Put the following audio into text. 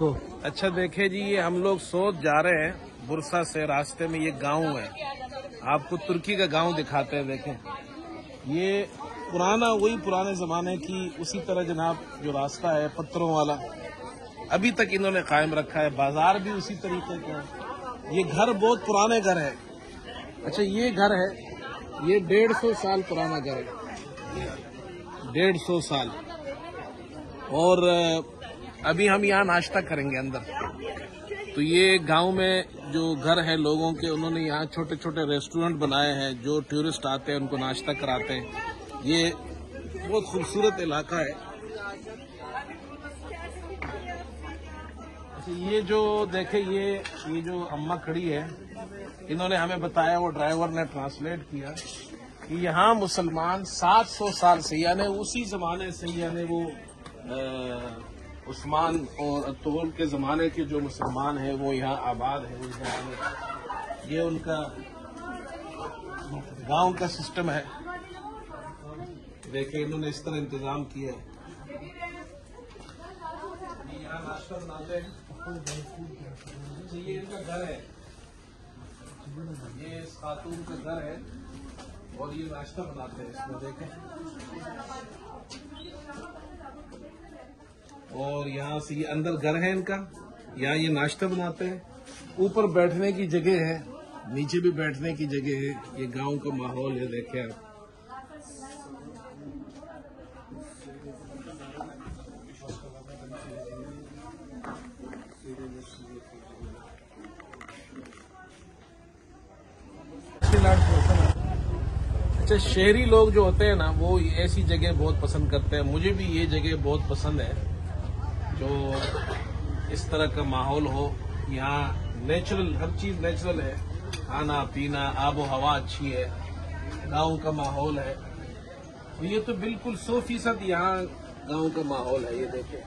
को। अच्छा देखे जी, ये हम लोग सोच जा रहे हैं बुरसा से, रास्ते में ये गांव है, आपको तुर्की का गांव दिखाते हैं। देखें ये पुराना, वही पुराने जमाने की उसी तरह जनाब जो रास्ता है पत्थरों वाला अभी तक इन्होंने कायम रखा है। बाजार भी उसी तरीके का है। ये घर बहुत पुराने घर है। अच्छा ये घर है, ये 150 साल पुराना घर है, 150 साल। और अभी हम यहाँ नाश्ता करेंगे अंदर। तो ये गांव में जो घर है लोगों के, उन्होंने यहाँ छोटे छोटे रेस्टोरेंट बनाए हैं, जो टूरिस्ट आते हैं उनको नाश्ता कराते हैं। ये बहुत खूबसूरत इलाका है। अच्छा ये जो देखे, ये जो अम्मा खड़ी है, इन्होंने हमें बताया, वो ड्राइवर ने ट्रांसलेट किया कि यहाँ मुसलमान 700 साल से, यानी उसी जमाने से, यानी वो उस्मान और अतोल के जमाने के जो मुसलमान हैं वो यहाँ आबाद है उस जमाने। ये उनका गांव का सिस्टम है। देखिए इन्होंने इस तरह इंतजाम किया है। यहाँ नाश्ता बनाते हैं। ये इनका घर है, ये इस खातून का घर है और ये नाश्ता बनाते हैं इसमें। देखें, और यहाँ से ये अंदर घर है इनका, यहाँ ये नाश्ता बनाते हैं। ऊपर बैठने की जगह है, नीचे भी बैठने की जगह है। ये गांव का माहौल है, देखें आप। अच्छा शहरी लोग जो होते हैं ना, वो ऐसी जगह बहुत पसंद करते हैं। मुझे भी ये जगह बहुत पसंद है, जो इस तरह का माहौल हो। यहाँ नेचुरल, हर चीज नेचुरल है, खाना पीना, आबो हवा अच्छी है, गांव का माहौल है। तो ये तो बिल्कुल 100% यहाँ गांव का माहौल है। ये देखें।